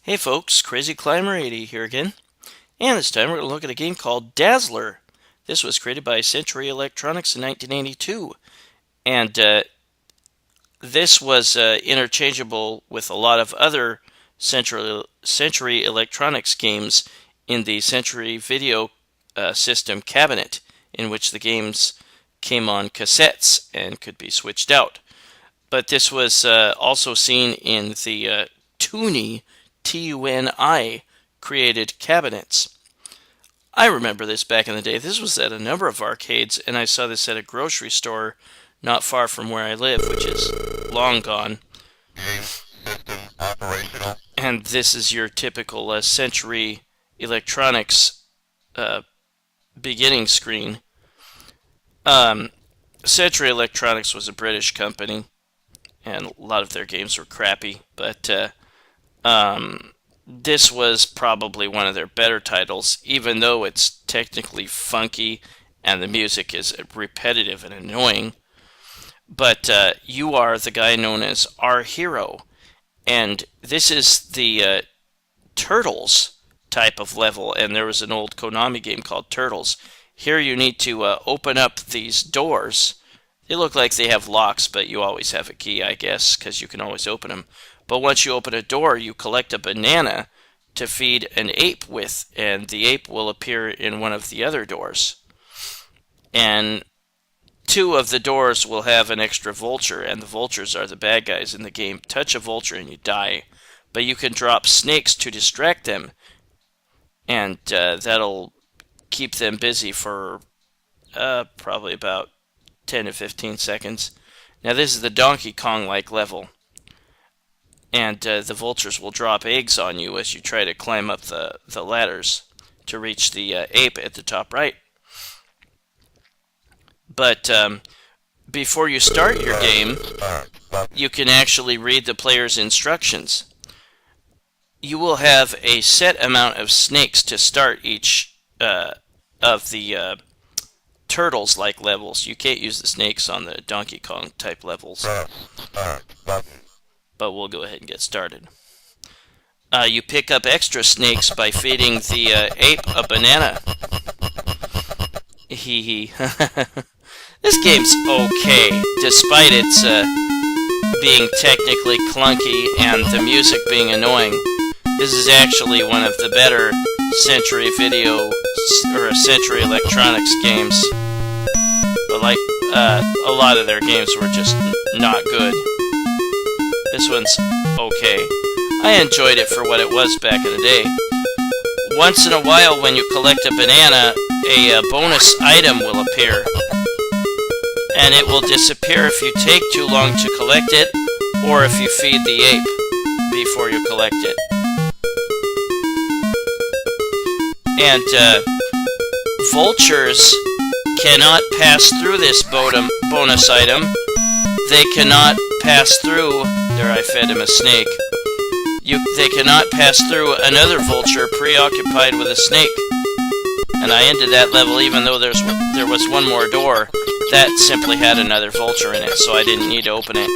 Hey folks, Crazy Climber 80 here again, and this time we're going to look at a game called Dazzler. This was created by Century Electronics in 1982, and this was interchangeable with a lot of other Century Electronics games in the Century Video System cabinet, in which the games came on cassettes and could be switched out. But this was also seen in the tinny, T-U-N-I, created cabinets. I remember this back in the day. This was at a number of arcades, and I saw this at a grocery store not far from where I live, which is long gone. Game system operational. And this is your typical Century Electronics beginning screen. Century Electronics was a British company, and a lot of their games were crappy, but this was probably one of their better titles, even though it's technically funky and the music is repetitive and annoying. But you are the guy known as our hero, and this is the Turtles type of level, and there was an old Konami game called Turtles. Here you need to open up these doors. They look like they have locks, but you always have a key, I guess, because you can always open them. But once you open a door, you collect a banana to feed an ape with, and the ape will appear in one of the other doors. And two of the doors will have an extra vulture, and the vultures are the bad guys in the game. Touch a vulture and you die. But you can drop snakes to distract them, and that'll keep them busy for probably about 10 to 15 seconds. Now this is the Donkey Kong-like level. And the vultures will drop eggs on you as you try to climb up the ladders to reach the ape at the top right. But before you start your game, you can actually read the player's instructions. You will have a set amount of snakes to start each of the Turtles-like levels. You can't use the snakes on the Donkey Kong type levels. But we'll go ahead and get started. You pick up extra snakes by feeding the ape a banana. Hee hee. This game's okay, despite its being technically clunky and the music being annoying. This is actually one of the better Century Video or Century Electronics games. But like a lot of their games were just not good. This one's okay. I enjoyed it for what it was back in the day. Once in a while, when you collect a banana, a bonus item will appear. And it will disappear if you take too long to collect it, or if you feed the ape before you collect it. And vultures cannot pass through this bonus item. They cannot pass through. There, I fed him a snake. They cannot pass through another vulture preoccupied with a snake. And I ended that level even though there was one more door that simply had another vulture in it, so I didn't need to open it.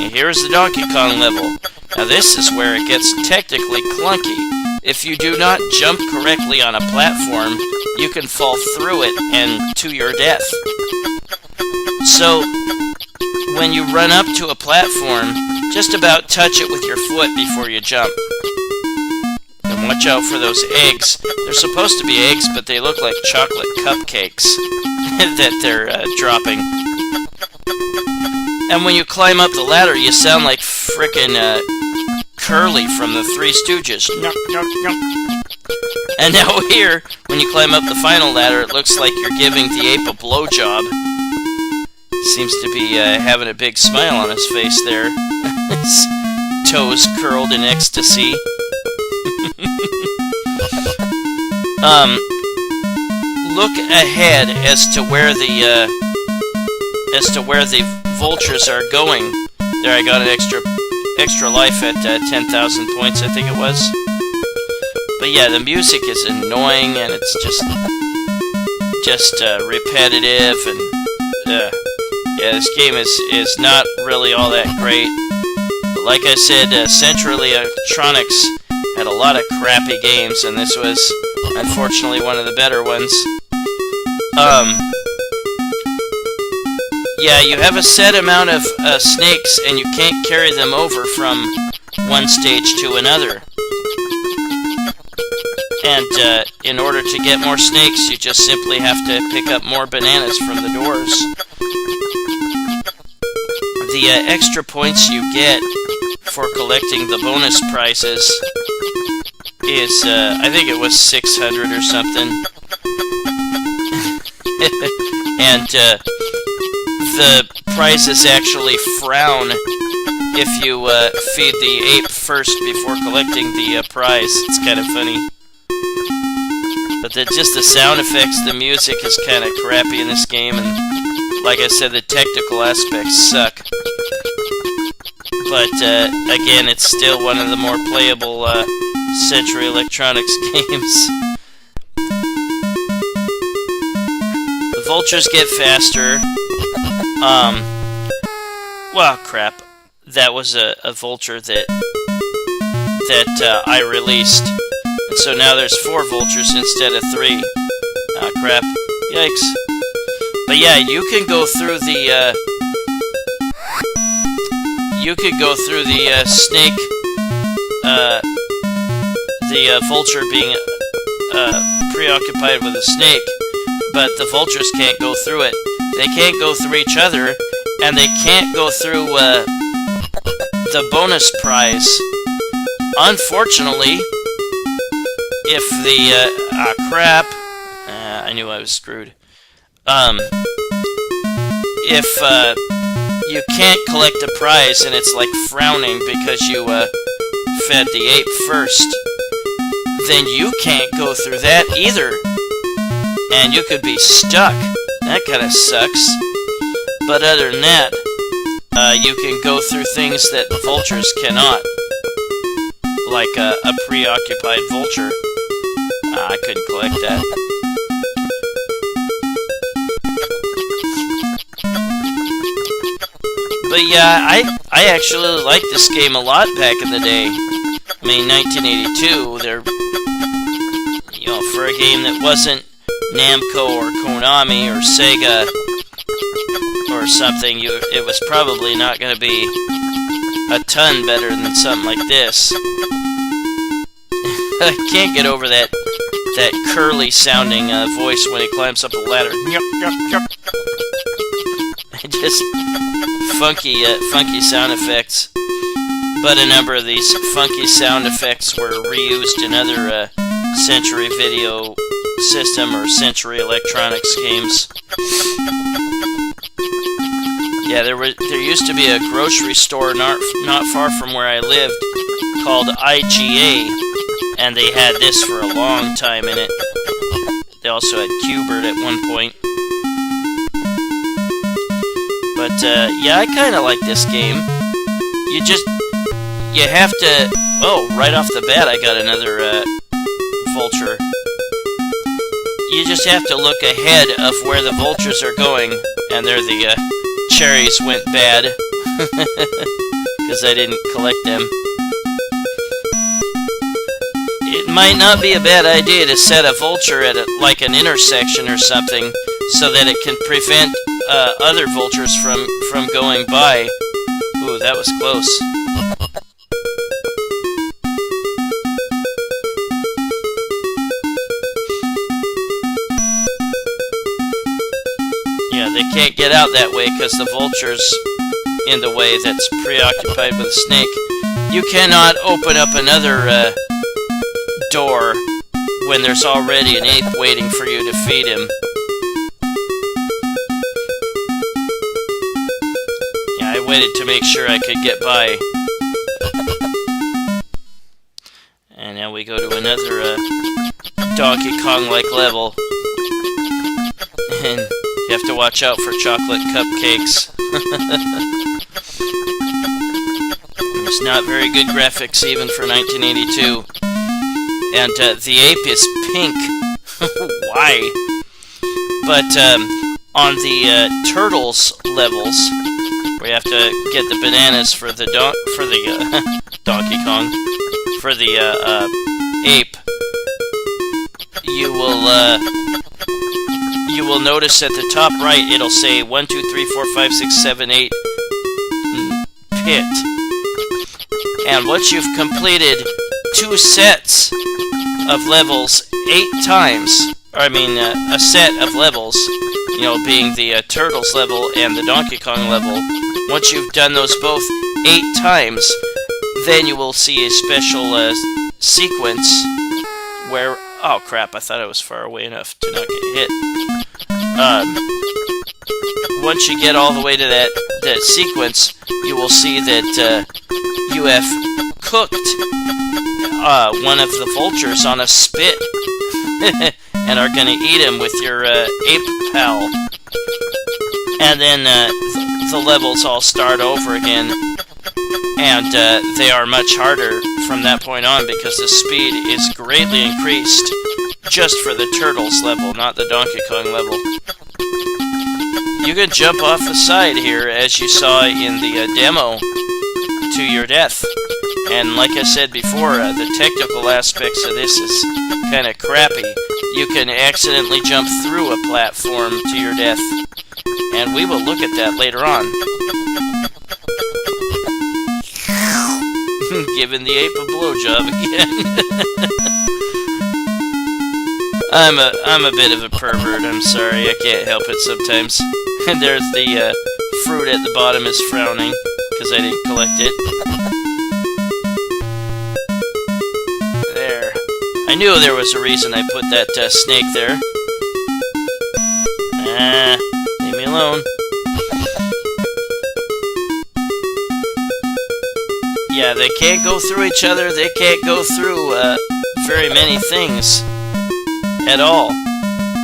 And here's the Donkey Kong level. Now this is where it gets technically clunky. If you do not jump correctly on a platform, you can fall through it and to your death. So when you run up to a platform, just about touch it with your foot before you jump. And watch out for those eggs. They're supposed to be eggs, but they look like chocolate cupcakes that they're dropping. And when you climb up the ladder, you sound like frickin' Curly from the Three Stooges. And now here, when you climb up the final ladder, it looks like you're giving the ape a blowjob. Seems to be having a big smile on his face there. His toes curled in ecstasy. Look ahead as to where the vultures are going. There, I got an extra life at 10,000 points, I think it was. But yeah, the music is annoying and it's just repetitive and yeah, this game is not really all that great. like I said, Central Electronics had a lot of crappy games, and this was, unfortunately, one of the better ones. Yeah, you have a set amount of snakes, and you can't carry them over from one stage to another. And in order to get more snakes, you just simply have to pick up more bananas from the doors. The extra points you get for collecting the bonus prizes is, I think it was 600 or something. And the prizes actually frown if you feed the ape first before collecting the prize. It's kind of funny. But just the sound effects, the music is kind of crappy in this game, and like I said, the technical aspects suck. But again, it's still one of the more playable Century Electronics games. The vultures get faster. Well, crap. That was a vulture that I released. And so now there's 4 vultures instead of 3. Ah, crap. Yikes. But yeah, you can go through the, snake, the vulture being, preoccupied with a snake, but the vultures can't go through it. They can't go through each other, and they can't go through, the bonus prize. Unfortunately, if the, crap, I knew I was screwed. If, you can't collect a prize and it's like frowning because you, fed the ape first, then you can't go through that either. And you could be stuck. That kinda sucks. But other than that, you can go through things that vultures cannot. Like a preoccupied vulture. I couldn't collect that. But yeah, I actually liked this game a lot back in the day. I mean, 1982, you know, for a game that wasn't Namco or Konami or Sega or something, it was probably not going to be a ton better than something like this. I can't get over that curly sounding voice when he climbs up a ladder. Just funky sound effects. But a number of these funky sound effects were reused in other Century Video System or Century Electronics games. Yeah, there used to be a grocery store not far from where I lived called IGA, and they had this for a long time in it. They also had Q*bert at one point. But yeah, I kind of like this game. You have to... Oh, right off the bat I got another vulture. You just have to look ahead of where the vultures are going, and there the cherries went bad, because I didn't collect them. It might not be a bad idea to set a vulture at like an intersection or something, so that it can prevent other vultures from going by. Ooh, that was close. Yeah, they can't get out that way because the vulture's in the way that's preoccupied with a snake. You cannot open up another door when there's already an ape waiting for you to feed him. Yeah, I waited to make sure I could get by. And now we go to another Donkey Kong-like level. And you have to watch out for chocolate cupcakes. It's not very good graphics even for 1982. And the ape is pink. Why? But on the Turtles levels, where you have to get the bananas for the Donkey Kong, for the ape, you will notice at the top right it'll say 1, 2, 3, 4, 5, 6, 7, 8 pit. And once you've completed 2 sets of levels 8 times, or I mean a set of levels, you know, being the Turtles level and the Donkey Kong level, once you've done those both 8 times, then you will see a special sequence where, oh crap, I thought I was far away enough to not get hit. Once you get all the way to that sequence, you will see that you have cooked one of the vultures on a spit and are going to eat him with your ape pal. And then the levels all start over again, and they are much harder from that point on because the speed is greatly increased just for the Turtles level, not the Donkey Kong level. You can jump off the side here, as you saw in the demo, to your death. And like I said before, the technical aspects of this is kind of crappy. You can accidentally jump through a platform to your death, and we will look at that later on. Giving the ape a blowjob again. I'm a bit of a pervert, I'm sorry, I can't help it sometimes. And there's the fruit at the bottom is frowning, because I didn't collect it. There. I knew there was a reason I put that snake there. Leave me alone. Yeah, they can't go through each other, they can't go through very many things at all.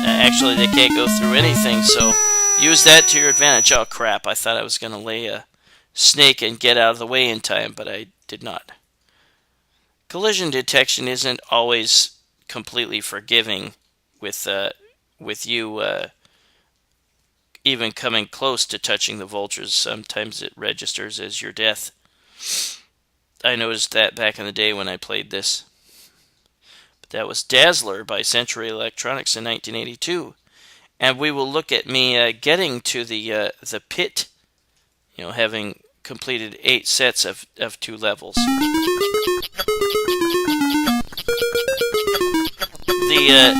Actually, they can't go through anything, so use that to your advantage. Oh crap, I thought I was going to lay a snake and get out of the way in time, but I did not. Collision detection isn't always completely forgiving with you even coming close to touching the vultures. Sometimes it registers as your death. I noticed that back in the day when I played this. But that was Dazzler by Century Electronics in 1982. And we will look at me getting to the pit, you know, having completed 8 sets of 2 levels.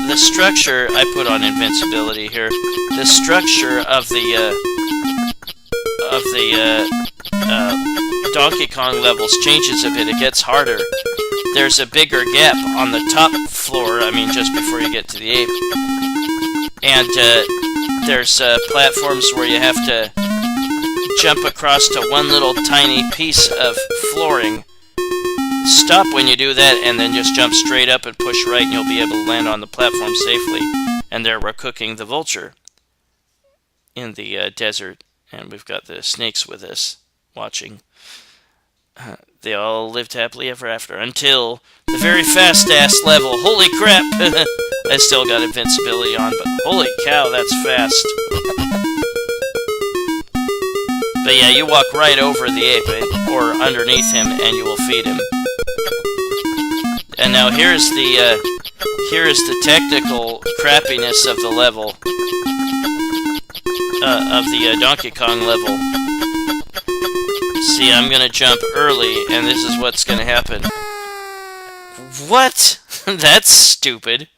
The structure, I put on invincibility here, the structure of the Donkey Kong levels changes a bit. It gets harder. There's a bigger gap on the top floor, I mean just before you get to the ape. And there's platforms where you have to jump across to one little tiny piece of flooring. Stop when you do that and then just jump straight up and push right and you'll be able to land on the platform safely. And there we're cooking the vulture in the desert. And we've got the snakes with us watching. They all lived happily ever after until the very fast-ass level. Holy crap! I still got invincibility on, but holy cow, that's fast. But yeah, you walk right over the ape, or underneath him, and you will feed him. And now here's the technical crappiness of the level, of the Donkey Kong level. See, I'm gonna jump early, and this is what's gonna happen. What? That's stupid.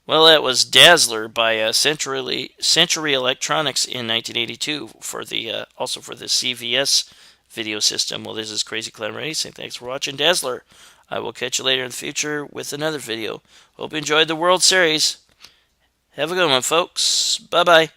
Well, that was Dazzler by Century Electronics in 1982 for the also for the CVS video system. Well, this is Crazy Clown Racing. Thanks for watching Dazzler. I will catch you later in the future with another video. Hope you enjoyed the World Series. Have a good one, folks. Bye-bye.